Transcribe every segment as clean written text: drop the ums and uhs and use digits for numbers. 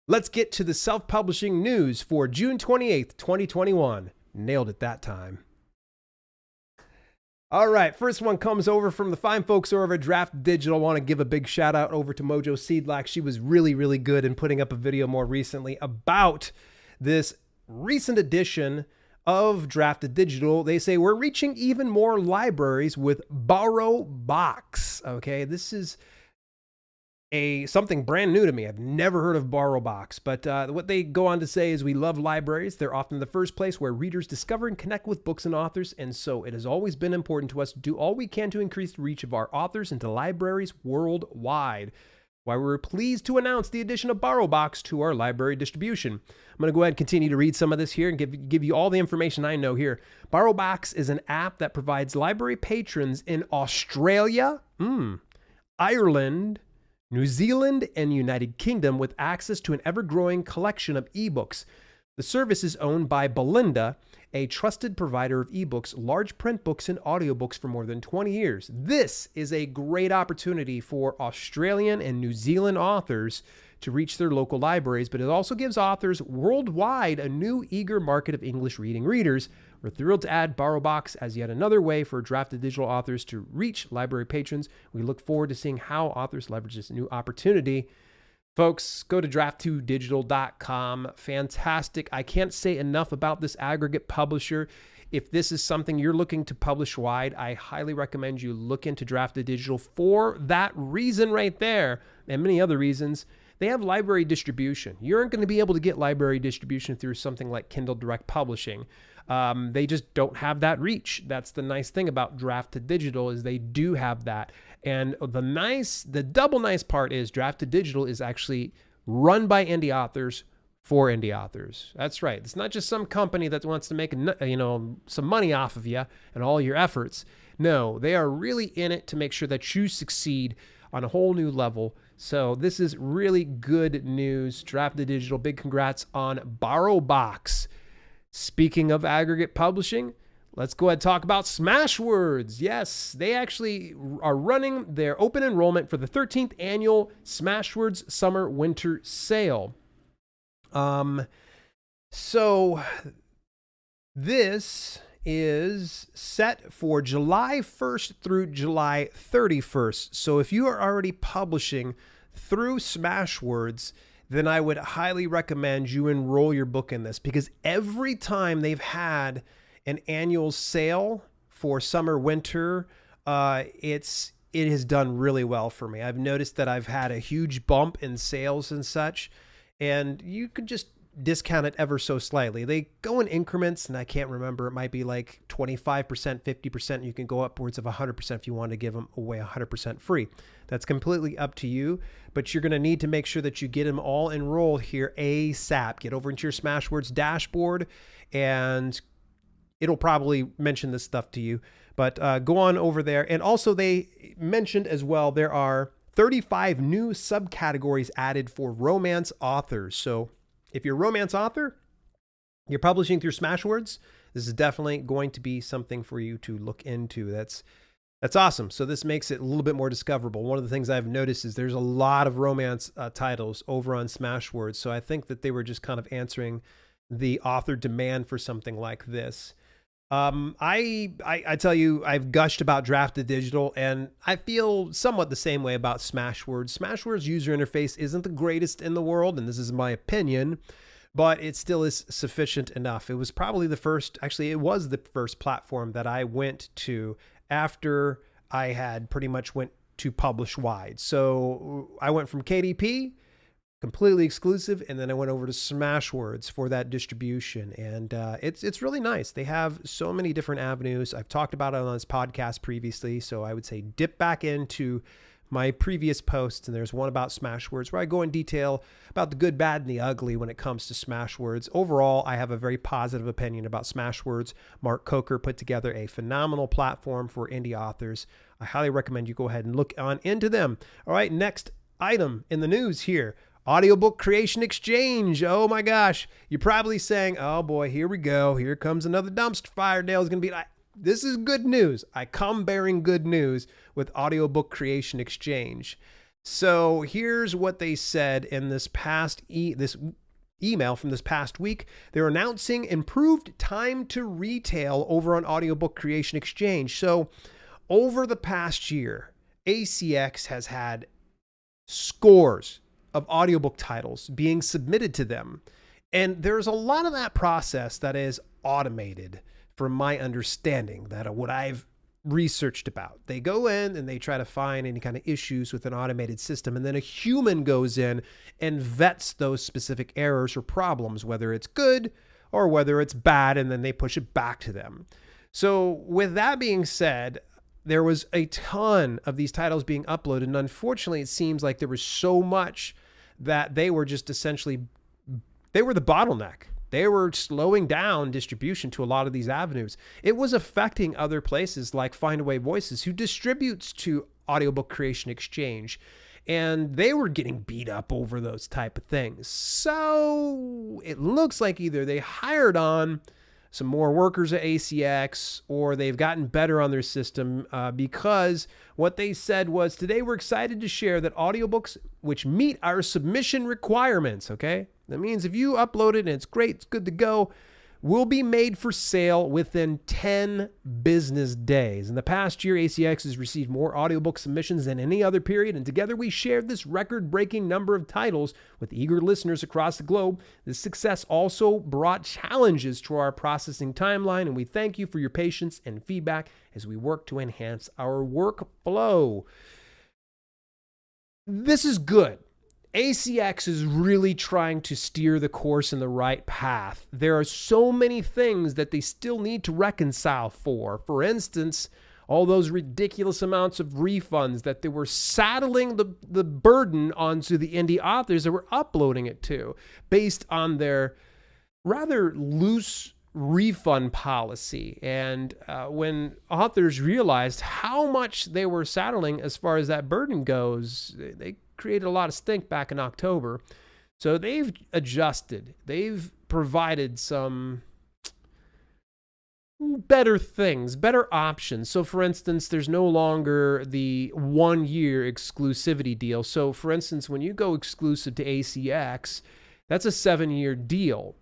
Let's get to the self-publishing news for June 28th, 2021. Nailed it that time. All right, first one comes over from the fine folks over at Draft2Digital. I want to give a big shout out over to Mojo Seedlack. She was really, really good in putting up a video more recently about this recent edition of Draft2Digital. They say we're reaching even more libraries with BorrowBox. Okay, this is something brand new to me. I've never heard of BorrowBox, but what they go on to say is we love libraries. They're often the first place where readers discover and connect with books and authors, and so it has always been important to us to do all we can to increase the reach of our authors into libraries worldwide. Why we're pleased to announce the addition of BorrowBox to our library distribution. I'm going to go ahead and continue to read some of this here and give you all the information I know here. BorrowBox is an app that provides library patrons in Australia, Ireland, New Zealand, and United Kingdom with access to an ever-growing collection of ebooks. The service is owned by Belinda, a trusted provider of ebooks, large print books, and audiobooks for more than 20 years. This is a great opportunity for Australian and New Zealand authors to reach their local libraries, but it also gives authors worldwide a new eager market of English reading readers. We're thrilled to add BorrowBox as yet another way for Draft2Digital authors to reach library patrons. We look forward to seeing how authors leverage this new opportunity. Folks, go to draft2digital.com. Fantastic. I can't say enough about this aggregate publisher. If this is something you're looking to publish wide, I highly recommend you look into Draft2Digital for that reason right there and many other reasons. They have library distribution. You aren't going to be able to get library distribution through something like Kindle Direct Publishing. They just don't have that reach. That's the nice thing about Draft2Digital is they do have that. And the double nice part is Draft2Digital is actually run by indie authors for indie authors. That's right. It's not just some company that wants to make some money off of you and all your efforts. No, they are really in it to make sure that you succeed on a whole new level. So this is really good news. Draft2Digital, big congrats on BorrowBox. Speaking of aggregate publishing, let's go ahead and talk about Smashwords. Yes, they actually are running their open enrollment for the 13th annual Smashwords Summer Winter Sale. So this is set for July 1st through July 31st. So if you are already publishing through Smashwords, then I would highly recommend you enroll your book in this, because every time they've had an annual sale for summer, winter, it has done really well for me. I've noticed that I've had a huge bump in sales and such, and you could just discount it ever so slightly. They go in increments, and I can't remember. It might be like 25%, 50%. You can go upwards of 100% if you want to give them away 100% free. That's completely up to you, but you're going to need to make sure that you get them all enrolled here ASAP. Get over into your Smashwords dashboard, and it'll probably mention this stuff to you, but go on over there. And also they mentioned as well, there are 35 new subcategories added for romance authors. So if you're a romance author, you're publishing through Smashwords, this is definitely going to be something for you to look into. That's awesome. So this makes it a little bit more discoverable. One of the things I've noticed is there's a lot of romance titles over on Smashwords. So I think that they were just kind of answering the author demand for something like this. I tell you, I've gushed about Draft2Digital, and I feel somewhat the same way about Smashwords. Smashwords user interface isn't the greatest in the world, and this is my opinion, but it still is sufficient enough. It was probably the first, actually it was the first platform that I went to after I had pretty much went to publish wide. So I went from KDP, completely exclusive, and then I went over to Smashwords for that distribution, and it's really nice. They have so many different avenues. I've talked about it on this podcast previously, so I would say dip back into my previous posts, and there's one about Smashwords where I go in detail about the good, bad, and the ugly when it comes to Smashwords. Overall, I have a very positive opinion about Smashwords. Mark Coker put together a phenomenal platform for indie authors. I highly recommend you go ahead and look on into them. All right, next item in the news here. Audiobook Creation Exchange. Oh my gosh. You're probably saying, oh boy, here we go. Here comes another dumpster fire. Dale's going to be like, this is good news. I come bearing good news with Audiobook Creation Exchange. So here's what they said in this email from this past week. They're announcing improved time to retail over on Audiobook Creation Exchange. So over the past year, ACX has had scores of audiobook titles being submitted to them. And there's a lot of that process that is automated, from my understanding, that what I've researched about. They go in and they try to find any kind of issues with an automated system, and then a human goes in and vets those specific errors or problems, whether it's good or whether it's bad, and then they push it back to them. So with that being said, there was a ton of these titles being uploaded, and unfortunately it seems like there was so much that they were just essentially, they were the bottleneck. They were slowing down distribution to a lot of these avenues. It was affecting other places like Findaway Voices, who distributes to Audiobook Creation Exchange, and they were getting beat up over those type of things. So it looks like either they hired on some more workers at ACX, or they've gotten better on their system, because what they said was, today we're excited to share that audiobooks which meet our submission requirements, okay? That means if you upload it and it's great, it's good to go, will be made for sale within 10 business days. In the past year, ACX has received more audiobook submissions than any other period, and together we shared this record-breaking number of titles with eager listeners across the globe. This success also brought challenges to our processing timeline, and we thank you for your patience and feedback as we work to enhance our workflow. This is good. ACX is really trying to steer the course in the right path. There are so many things that they still need to reconcile for. For instance, all those ridiculous amounts of refunds that they were saddling the burden onto the indie authors that were uploading it to, based on their rather loose refund policy. And when authors realized how much they were saddling as far as that burden goes, they created a lot of stink back in October. So they've adjusted. They've provided some better things, better options. So for instance, there's no longer the 1-year exclusivity deal. So for instance, when you go exclusive to ACX, that's a 7-year deal.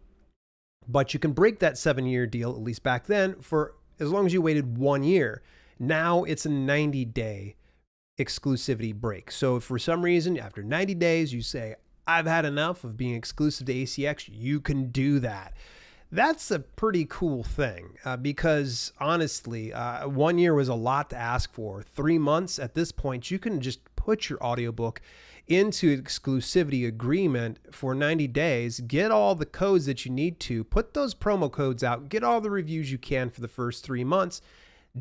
But you can break that 7-year deal, at least back then, for as long as you waited 1 year. Now it's a 90-day exclusivity break. So if for some reason after 90 days you say, I've had enough of being exclusive to ACX, you can do that. That's a pretty cool thing, because honestly, 1 year was a lot to ask for. 3 months at this point, you can just put your audiobook into exclusivity agreement for 90 days, get all the codes that you need to, put those promo codes out, get all the reviews you can for the first 3 months,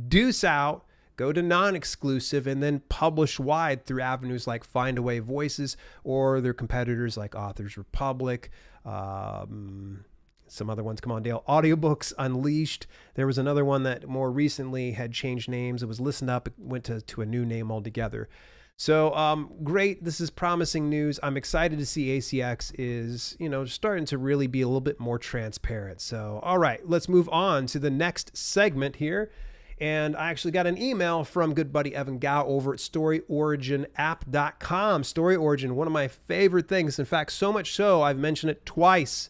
deuce out, go to non-exclusive, and then publish wide through avenues like Findaway Voices or their competitors like Authors Republic, some other ones, come on Dale, Audiobooks Unleashed. There was another one that more recently had changed names. It was Listen Up, it went to a new name altogether. So great, this is promising news. I'm excited to see ACX is, starting to really be a little bit more transparent. So, all right, let's move on to the next segment here. And I actually got an email from good buddy Evan Gao over at StoryOriginApp.com. Story Origin, one of my favorite things. In fact, so much so, I've mentioned it twice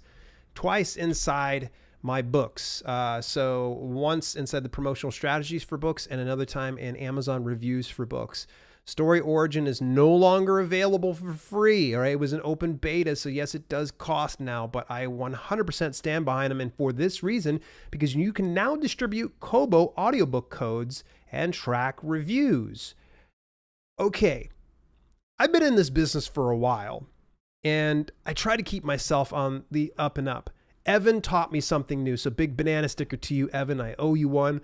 inside my books. So once inside the promotional strategies for books, and another time in Amazon reviews for books. Story Origin is no longer available for free. All right, it was an open beta, so yes, it does cost now, but I 100% stand behind them, and for this reason, because you can now distribute Kobo audiobook codes and track reviews. Okay, I've been in this business for a while, and I try to keep myself on the up and up. Evan taught me something new, so big banana sticker to you, Evan. I owe you one.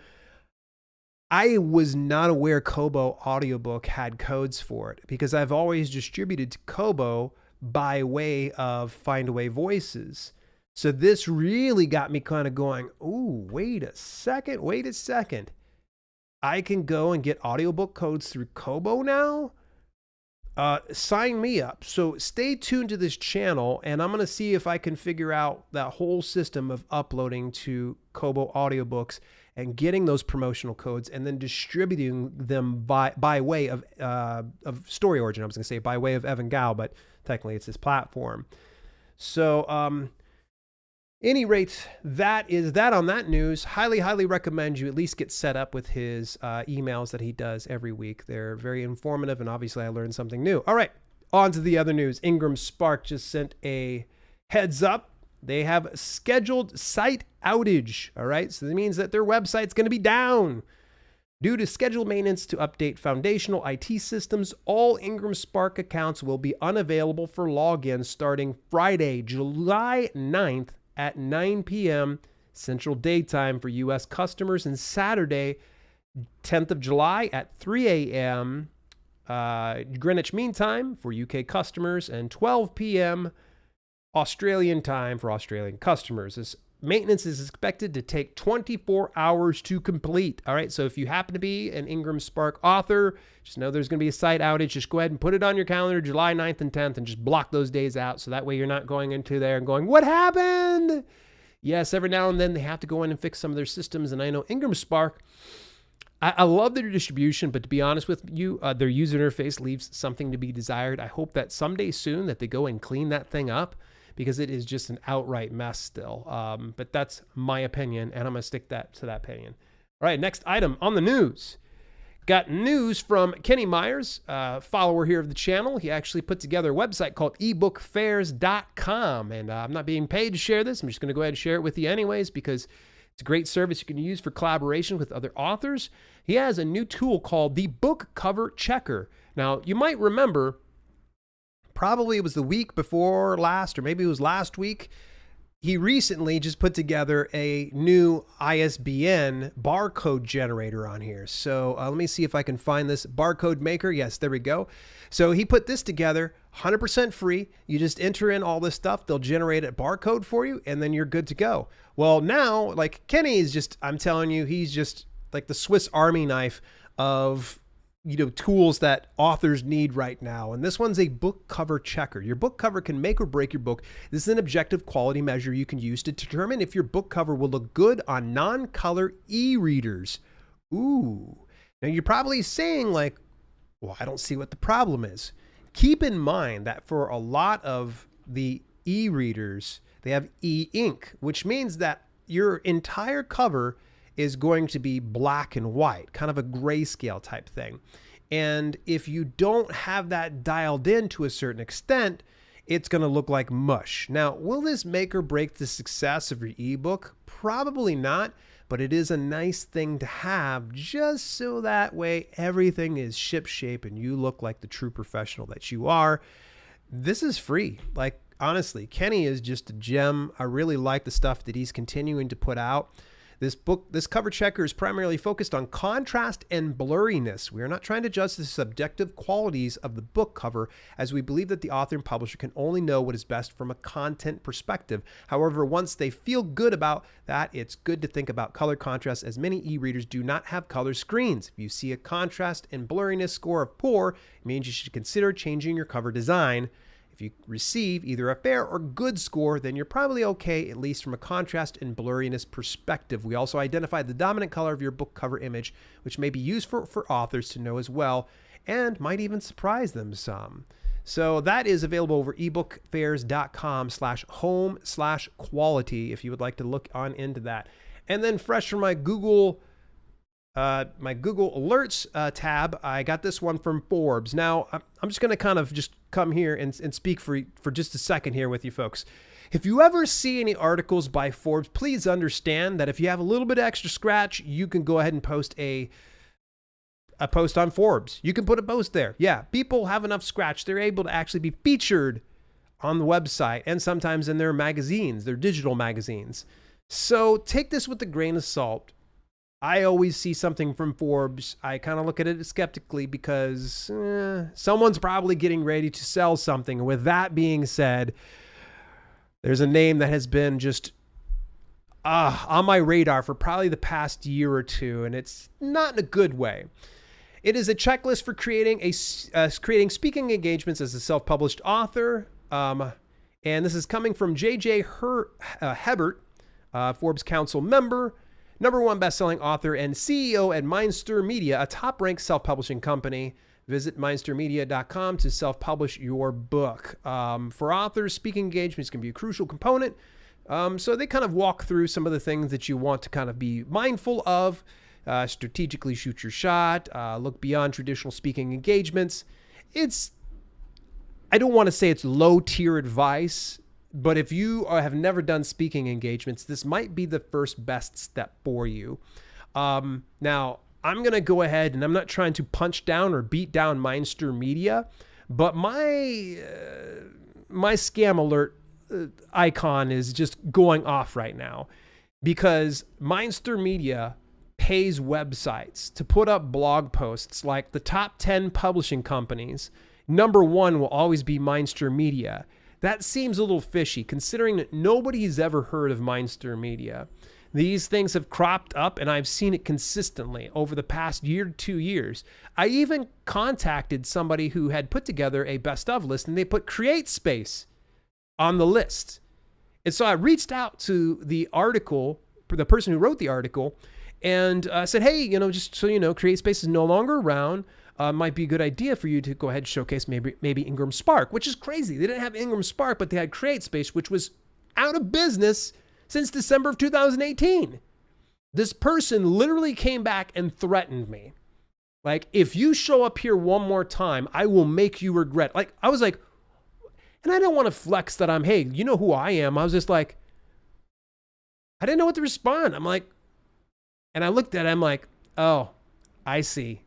I was not aware Kobo Audiobook had codes for it, because I've always distributed to Kobo by way of Findaway Voices. So this really got me kind of going, ooh, wait a second. I can go and get audiobook codes through Kobo now? Sign me up. So stay tuned to this channel, and I'm going to see if I can figure out that whole system of uploading to Kobo audiobooks and getting those promotional codes and then distributing them by way of Story Origin. I was going to say by way of Evan Gao, but technically it's his platform. So, any rate, that is that on that news. Highly recommend you at least get set up with his emails that he does every week. They're very informative, and obviously I learned something new. All right, on to the other news. IngramSpark just sent a heads up. They have scheduled site outage. All right, so that means that their website's going to be down. Due to scheduled maintenance to update foundational IT systems, all IngramSpark accounts will be unavailable for login starting Friday, July 9th at 9 p.m. Central Daytime for U.S. customers, and Saturday, 10th of July at 3 a.m. Greenwich Mean Time for UK customers, and 12 p.m. Australian time for Australian customers. This maintenance is expected to take 24 hours to complete. All right, so if you happen to be an IngramSpark author, just know there's going to be a site outage. Just go ahead and put it on your calendar, July 9th and 10th, and just block those days out. So that way you're not going into there and going, what happened? Yes, every now and then they have to go in and fix some of their systems. And I know IngramSpark, I love their distribution, but to be honest with you, their user interface leaves something to be desired. I hope that someday soon that they go and clean that thing up, because it is just an outright mess still. But that's my opinion, and I'm going to stick to that opinion. All right, next item on the news. Got news from Kenny Myers, follower here of the channel. He actually put together a website called ebookfairs.com, and I'm not being paid to share this. I'm just going to go ahead and share it with you anyways, because it's a great service you can use for collaboration with other authors. He has a new tool called the Book Cover Checker. Now, you might remember, probably it was the week before last, or maybe it was last week, he recently just put together a new ISBN barcode generator on here. So let me see if I can find this barcode maker. Yes, there we go. So he put this together, 100% free. You just enter in all this stuff. They'll generate a barcode for you, and then you're good to go. Well, now, like, Kenny is just, I'm telling you, he's just like the Swiss Army knife of, you know, tools that authors need right now. And this one's a book cover checker. Your book cover can make or break your book. This is an objective quality measure you can use to determine if your book cover will look good on non-color e-readers. Ooh. Now you're probably saying like, well, I don't see what the problem is. Keep in mind that for a lot of the e-readers, they have e-ink, which means that your entire cover is going to be black and white, kind of a grayscale type thing. And if you don't have that dialed in to a certain extent, it's going to look like mush. Now, will this make or break the success of your ebook? Probably not, but it is a nice thing to have, just so that way everything is shipshape and you look like the true professional that you are. This is free. Like, honestly, Kenny is just a gem. I really like the stuff that he's continuing to put out. This cover checker is primarily focused on contrast and blurriness. We are not trying to judge the subjective qualities of the book cover, as we believe that the author and publisher can only know what is best from a content perspective. However, once they feel good about that, it's good to think about color contrast, as many e-readers do not have color screens. If you see a contrast and blurriness score of poor, it means you should consider changing your cover design. If you receive either a fair or good score, then you're probably okay, at least from a contrast and blurriness perspective. We also identified the dominant color of your book cover image, which may be useful for authors to know as well, and might even surprise them some. So that is available over ebookfairs.com/home/quality if you would like to look on into that. And then fresh from my Google Alerts tab, I got this one from Forbes. Now, I'm just going to kind of just come here and speak for just a second here with you folks. If you ever see any articles by Forbes, please understand that if you have a little bit of extra scratch, you can go ahead and post a post on Forbes. You can put a post there. Yeah, people have enough scratch. They're able to actually be featured on the website and sometimes in their magazines, their digital magazines. So take this with a grain of salt. I always see something from Forbes. I kind of look at it skeptically because someone's probably getting ready to sell something. And with that being said, there's a name that has been just on my radar for probably the past year or two, and it's not in a good way. It is a checklist for creating creating speaking engagements as a self-published author. And this is coming from J.J. Hebert, Forbes Council member. #1 best-selling author and CEO at Mindstir Media, a top-ranked self-publishing company. Visit mindstirmedia.com to self-publish your book. For authors, speaking engagements can be a crucial component. So they kind of walk through some of the things that you want to kind of be mindful of. Strategically shoot your shot. Look beyond traditional speaking engagements. I don't want to say it's low-tier advice, but if you have never done speaking engagements, this might be the first best step for you. Now, I'm going to go ahead, and I'm not trying to punch down or beat down Mindstir Media, but my scam alert icon is just going off right now because Mindstir Media pays websites to put up blog posts like the top 10 publishing companies. #1 will always be Mindstir Media. That seems a little fishy considering that nobody's ever heard of Mindstir Media. These things have cropped up, and I've seen it consistently over the past year to 2 years. I even contacted somebody who had put together a best of list, and they put CreateSpace on the list. And so I reached out to the person who wrote the article, and said, hey, just so you know, CreateSpace is no longer around. Might be a good idea for you to go ahead and showcase maybe IngramSpark, which is crazy. They didn't have IngramSpark, but they had CreateSpace, which was out of business since December of 2018. This person literally came back and threatened me. Like, if you show up here one more time, I will make you regret. Like, I was like, and I don't want to flex that hey, you know who I am. I was just like, I didn't know what to respond. I'm like, and I looked at it, I'm like, oh, I see.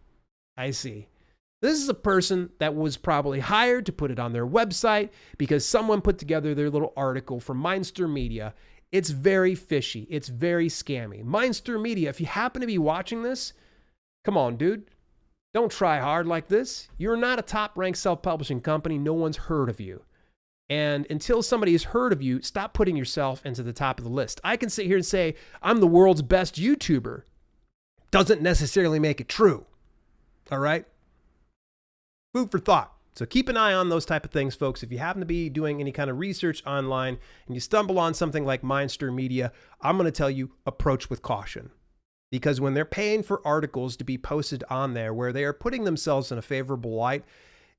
This is a person that was probably hired to put it on their website because someone put together their little article from Mindstir Media. It's very fishy. It's very scammy. Mindstir Media, if you happen to be watching this, come on, dude. Don't try hard like this. You're not a top-ranked self-publishing company. No one's heard of you. And until somebody has heard of you, stop putting yourself into the top of the list. I can sit here and say, I'm the world's best YouTuber. Doesn't necessarily make it true. All right? Food for thought. So keep an eye on those type of things, folks. If you happen to be doing any kind of research online and you stumble on something like Mindstir Media, I'm going to tell you, approach with caution. Because when they're paying for articles to be posted on there where they are putting themselves in a favorable light,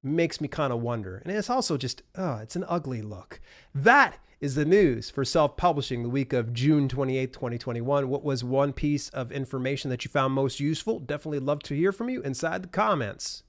it makes me kind of wonder. And it's also just, it's an ugly look. That is the news for self-publishing the week of June 28th, 2021. What was one piece of information that you found most useful? Definitely love to hear from you inside the comments.